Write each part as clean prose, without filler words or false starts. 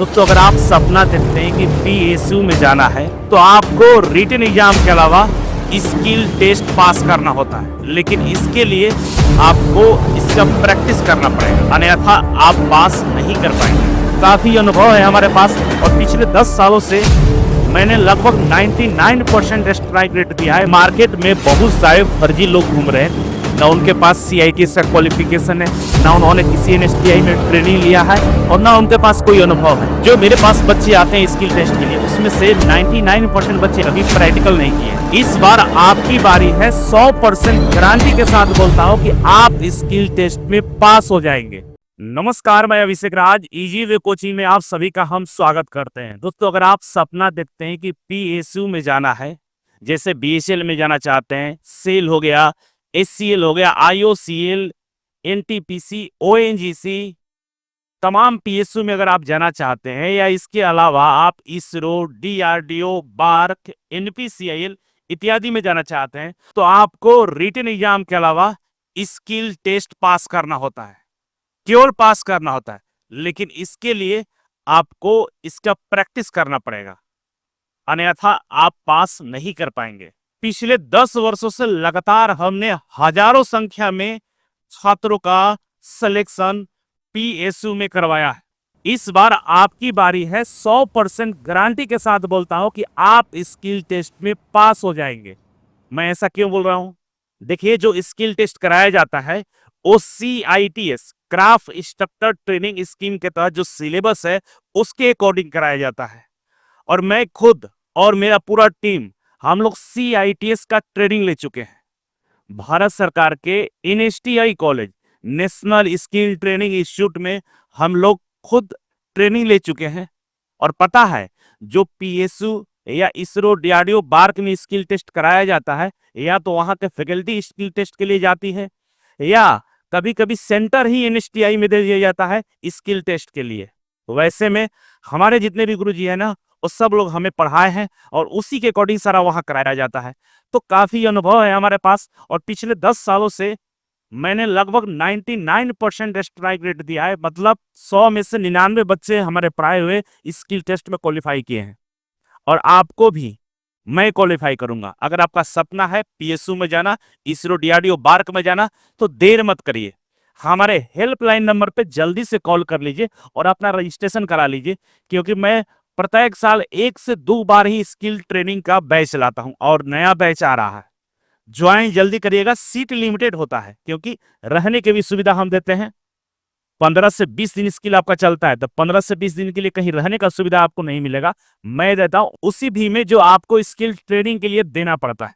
दोस्तों अगर आप सपना देखते हैं कि पीएसयू में जाना है तो आपको रिटन एग्जाम के अलावा स्किल टेस्ट पास करना होता है, लेकिन इसके लिए आपको इसका प्रैक्टिस करना पड़ेगा, अन्यथा आप पास नहीं कर पाएंगे। काफी अनुभव है हमारे पास और पिछले 10 सालों से मैंने लगभग 99% स्ट्राइक रेट दिया है। मार्केट में बहुत सारे फर्जी लोग घूम रहे हैं, ना उनके पास CITS का क्वालिफिकेशन है, ना उन्होंने किसी NSTI में ट्रेनिंग लिया है और ना उनके पास कोई अनुभव है। जो मेरे पास बच्चे आते हैं स्किल टेस्ट के लिए, उसमें से 99% बच्चे अभी प्रैक्टिकल नहीं किए। इस बार आपकी बारी है। 100% गारंटी के साथ बोलता हूँ कि आप स्किल टेस्ट में पास हो जाएंगे। नमस्कार, मैं अभिषेक राज, इजी वे कोचिंग में आप सभी का हम स्वागत करते हैं। दोस्तों अगर आप सपना देखते हैं कि PSU में जाना है, जैसे BSL में जाना चाहते हैं, सेल हो गया, SCL हो गया, IOCL, NTPC, ONGC, तमाम PSU में अगर आप जाना चाहते हैं या इसके अलावा आप ISRO, DRDO, बार्क, NPCIL इत्यादि में जाना चाहते हैं तो आपको रिटन एग्जाम के अलावा स्किल टेस्ट पास करना होता है, केवल पास करना होता है। लेकिन इसके लिए आपको इसका प्रैक्टिस करना पड़ेगा, अन्यथा आप पास नहीं कर पाएंगे। पिछले 10 वर्षों से लगातार हमने हजारों संख्या में छात्रों का सिलेक्शन PSU में करवाया है। इस बार आपकी बारी है। 100% गारंटी के साथ बोलता हूं कि आप स्किल टेस्ट में पास हो जाएंगे। मैं ऐसा क्यों बोल रहा हूं? देखिए, जो स्किल टेस्ट कराया जाता है वो CITS craft instructor training scheme के तहत जो सिलेबस है उसके अकॉर्डिंग कराया जाता है। और मैं खुद और मेरा पूरा टीम हम लोग CITS का ट्रेनिंग ले चुके हैं। भारत सरकार के NSTI college, national skill training institute में हम लोग खुद ट्रेनिंग ले चुके हैं। और पता है, जो PSU या ISRO, DRDO, बार्क में स्किल टेस्ट कराया जाता है, या तो वहां के फैकल्टी स्किल टेस्ट के लिए जाती है या कभी कभी सेंटर ही NSTI में दे दिया जाता है स्किल टेस्ट के लिए। वैसे में हमारे जितने भी गुरुजी है ना, वो सब लोग हमें पढ़ाए हैं और उसी के अकॉर्डिंग सारा वहां कराया जाता है। तो काफी अनुभव है हमारे पास और पिछले 10 सालों से मैंने लगभग 99% स्ट्राइक रेट दिया है। मतलब 100 में से 99 बच्चे हमारे पढ़ाए हुए स्किल टेस्ट में क्वालिफाई किए हैं और आपको भी मैं क्वालिफाई करूंगा। अगर आपका सपना है PSU में जाना, ISRO, DRDO, बार्क में जाना, तो देर मत करिए, हमारे हेल्पलाइन नंबर पे जल्दी से कॉल कर लीजिए और अपना रजिस्ट्रेशन करा लीजिए, क्योंकि मैं प्रत्येक साल 1 से 2 बार ही स्किल ट्रेनिंग का बैच लाता हूं और नया बैच आ रहा है। ज्वाइन जल्दी करिएगा, सीट लिमिटेड होता है, क्योंकि रहने की भी सुविधा हम देते हैं। 15 से 20 दिन स्किल आपका चलता है, तो 15 से 20 दिन के लिए कहीं रहने का सुविधा आपको नहीं मिलेगा, मैं देता हूं उसी भी में जो आपको स्किल ट्रेनिंग के लिए देना पड़ता है।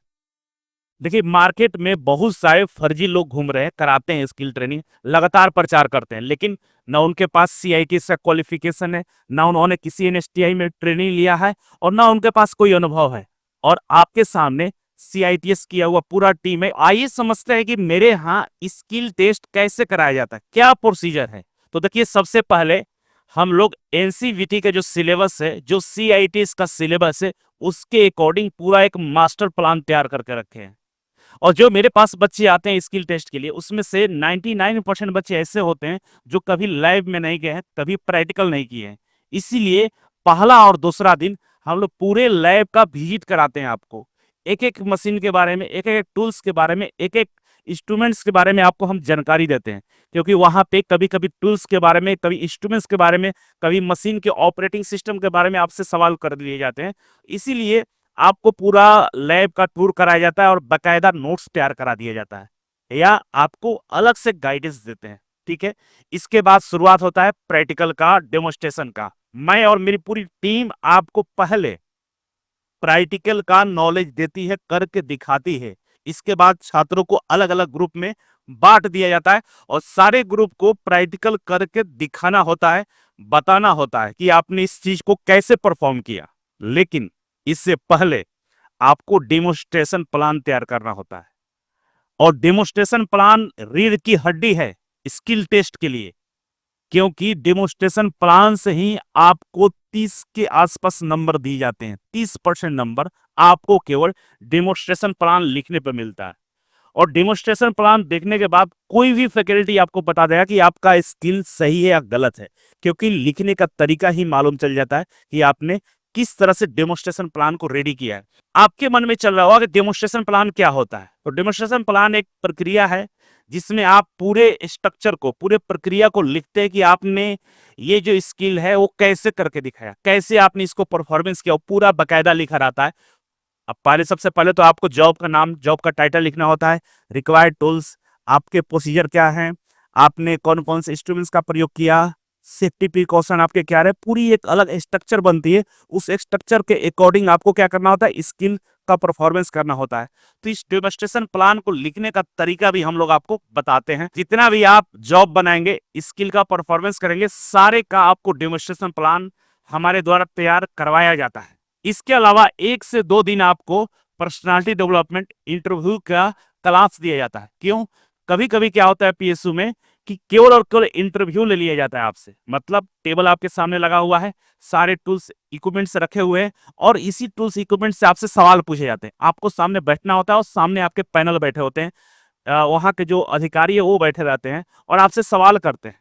देखिए, मार्केट में बहुत सारे फर्जी लोग घूम रहे हैं, कराते हैं स्किल ट्रेनिंग, लगातार प्रचार करते हैं, लेकिन ना उनके पास CITS का क्वालिफिकेशन है, ना उन्होंने किसी NSTI में ट्रेनिंग लिया है और ना उनके पास कोई अनुभव है। और आपके सामने CITS किया हुआ पूरा टीम है। आइए समझते हैं कि मेरे यहाँ स्किल टेस्ट कैसे कराया जाता है, क्या प्रोसीजर है। तो देखिए, सबसे पहले हम लोग NCVT का जो सिलेबस है, जो CITS का सिलेबस है, उसके अकॉर्डिंग पूरा एक मास्टर प्लान तैयार करके रखे हैं। और जो मेरे पास बच्चे आते हैं स्किल टेस्ट के लिए, उसमें से 99% बच्चे ऐसे होते हैं जो कभी लैब में नहीं गए हैं, कभी प्रैक्टिकल नहीं किए हैं। इसीलिए पहला और दूसरा दिन हम लोग पूरे लैब का विजिट कराते हैं। आपको एक एक मशीन के बारे में, एक एक टूल्स के बारे में, एक एक इंस्ट्रूमेंट्स के बारे में आपको हम जानकारी देते हैं, क्योंकि वहां पे कभी कभी टूल्स के बारे में, कभी इंस्ट्रूमेंट्स के बारे में, कभी मशीन के ऑपरेटिंग सिस्टम के बारे में आपसे सवाल कर दिए जाते हैं। इसीलिए आपको पूरा लैब का टूर कराया जाता है और बकायदा नोट्स तैयार करा दिया जाता है या आपको अलग से गाइडेंस देते हैं। ठीक है, इसके बाद शुरुआत होता है प्रैक्टिकल का, डेमोन्स्ट्रेशन का। मैं और मेरी पूरी टीम आपको पहले प्रैक्टिकल का नॉलेज देती है, करके दिखाती है। इसके बाद छात्रों को अलग अलग ग्रुप में बांट दिया जाता है और सारे ग्रुप को प्रैक्टिकल करके दिखाना होता है, बताना होता है कि आपने इस चीज को कैसे परफॉर्म किया। लेकिन इससे पहले आपको डेमोन्स्ट्रेशन प्लान तैयार करना होता है और डेमोन्स्ट्रेशन प्लान रीढ़ की हड्डी है स्किल टेस्ट के लिए, क्योंकि डेमोन्स्ट्रेशन प्लान से ही आपको 30 के आसपास नंबर दिए जाते हैं। 30% नंबर आपको केवल डेमोन्स्ट्रेशन प्लान लिखने पर मिलता है। और डेमोस्ट्रेशन प्लान देखने के बाद कोई भी फैकल्टी आपको बता देगा कि आपका स्किल सही है या गलत है, क्योंकि लिखने का तरीका ही मालूम चल जाता है कि आपने किस तरह से डेमोस्ट्रेशन प्लान को रेडी किया है। आपके मन में चल रहा होगा कि डेमोस्ट्रेशन प्लान क्या होता है। तो डेमोस्ट्रेशन प्लान एक प्रक्रिया है जिसमें आप पूरे स्ट्रक्चर को, पूरे प्रक्रिया को लिखते हैं कि आपने ये जो स्किल है वो कैसे करके दिखाया, कैसे आपने इसको परफॉर्मेंस किया, पूरा बकायदा लिखा रहता है। अब पहले, सबसे पहले तो आपको जॉब का नाम, जॉब का टाइटल लिखना होता है, रिक्वायर्ड टूल्स, आपके प्रोसीजर क्या हैं, आपने कौन कौन से इंस्ट्रूमेंट्स का प्रयोग किया, सेफ्टी प्रिकॉशन आपके क्या रहे, पूरी एक अलग स्ट्रक्चर बनती है। उस स्ट्रक्चर के अकॉर्डिंग आपको क्या करना होता है, स्किल का परफॉर्मेंस करना होता है। तो इस डेमोस्ट्रेशन प्लान को लिखने का तरीका भी हम लोग आपको बताते हैं। जितना भी आप जॉब बनाएंगे, स्किल का परफॉर्मेंस करेंगे, सारे का आपको डेमोस्ट्रेशन प्लान हमारे द्वारा तैयार करवाया जाता है। इसके अलावा 1 से 2 दिन आपको पर्सनालिटी डेवलपमेंट इंटरव्यू का क्लास दिया जाता है। क्यों? कभी कभी क्या होता है पीएसयू में कि केवल और केवल इंटरव्यू ले लिया जाता है आपसे, मतलब टेबल आपके सामने लगा हुआ है, सारे टूल्स इक्विपमेंट्स रखे हुए हैं और इसी टूल्स इक्विपमेंट से आपसे सवाल पूछे जाते हैं। आपको सामने बैठना होता है और सामने आपके पैनल बैठे होते हैं, वहां के जो अधिकारी है वो बैठे रहते हैं और आपसे सवाल करते हैं।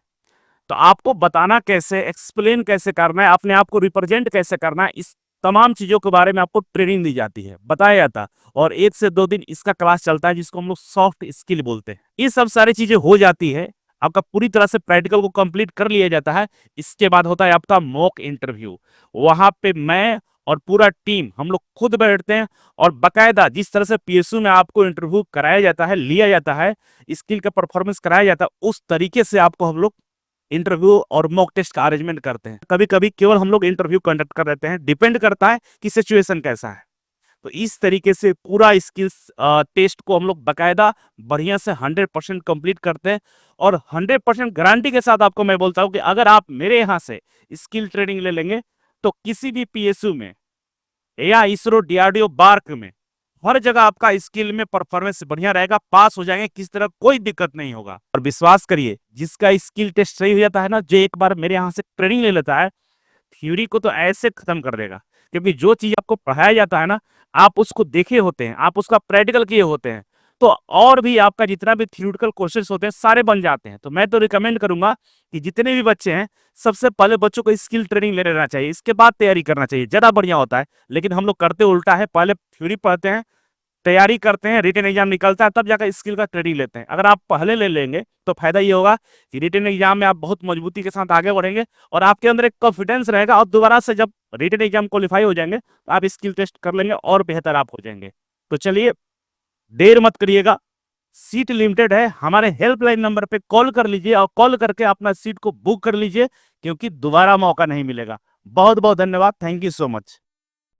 तो आपको बताना कैसे, एक्सप्लेन कैसे करना है, अपने आप को रिप्रेजेंट कैसे करना है, इस तमाम चीजों के बारे में आपको ट्रेनिंग दी जाती है, बताया जाता है। और 1 से 2 दिन इसका क्लास चलता है जिसको हम लोग सॉफ्ट स्किल बोलते हैं। ये सब सारी चीजें हो जाती है, आपका पूरी तरह से प्रैक्टिकल को कंप्लीट कर लिया जाता है। इसके बाद होता है आपका मॉक इंटरव्यू। वहां पे मैं और पूरा टीम हम लोग खुद बैठते हैं और बकायदा जिस तरह से पीएसयू में आपको इंटरव्यू कराया जाता है, लिया जाता है, स्किल का परफॉर्मेंस कराया जाता है, उस तरीके से आपको हम लोग इंटरव्यू और मॉक टेस्ट का अरेंजमेंट करते हैं। कभी कभी केवल हम लोग इंटरव्यू कंडक्ट कर देते हैं, डिपेंड करता है कि सिचुएशन कैसा है। तो इस तरीके से पूरा स्किल्स टेस्ट को हम लोग बकायदा बढ़िया से 100% कंप्लीट करते हैं और 100% गारंटी के साथ आपको मैं बोलता हूं कि अगर आप मेरे यहाँ से स्किल ट्रेनिंग ले लेंगे तो किसी भी पीएसयू में या इसरो, डीआरडीओ, बार्क में हर जगह आपका स्किल में परफॉर्मेंस बढ़िया रहेगा, पास हो जाएंगे, किस तरह कोई दिक्कत नहीं होगा। और विश्वास करिए, जिसका स्किल टेस्ट सही हो जाता है ना, जो एक बार मेरे यहाँ से ट्रेनिंग ले लेता है, थ्योरी को तो ऐसे खत्म कर देगा। क्योंकि जो चीज आपको पढ़ाया जाता है ना, आप उसको देखे होते हैं, आप उसका प्रैक्टिकल किए होते हैं, तो और भी आपका जितना भी थ्योरेटिकल क्वेश्चंस होते हैं सारे बन जाते हैं। तो मैं तो रिकमेंड करूंगा कि जितने भी बच्चे हैं, सबसे पहले बच्चों को स्किल ट्रेनिंग ले लेना चाहिए, इसके बाद तैयारी करना चाहिए, ज्यादा बढ़िया होता है। लेकिन हम लोग करते उल्टा है, पहले थ्योरी पढ़ते हैं, तैयारी करते हैं, रिटन एग्जाम निकलता है, तब जाकर स्किल का ट्रेनिंग लेते हैं। अगर आप पहले ले लेंगे तो फायदा ये होगा कि रिटन एग्जाम में आप बहुत मजबूती के साथ आगे बढ़ेंगे और आपके अंदर एक कॉन्फिडेंस रहेगा और दोबारा से जब रिटन एग्जाम क्वालिफाई हो जाएंगे तो आप स्किल टेस्ट कर लेंगे और बेहतर आप हो जाएंगे। तो चलिए, देर मत करिएगा, सीट लिमिटेड है, हमारे हेल्पलाइन नंबर पे कॉल कर लीजिए और कॉल करके अपना सीट को बुक कर लीजिए, क्योंकि दोबारा मौका नहीं मिलेगा। बहुत बहुत धन्यवाद, थैंक यू सो मच।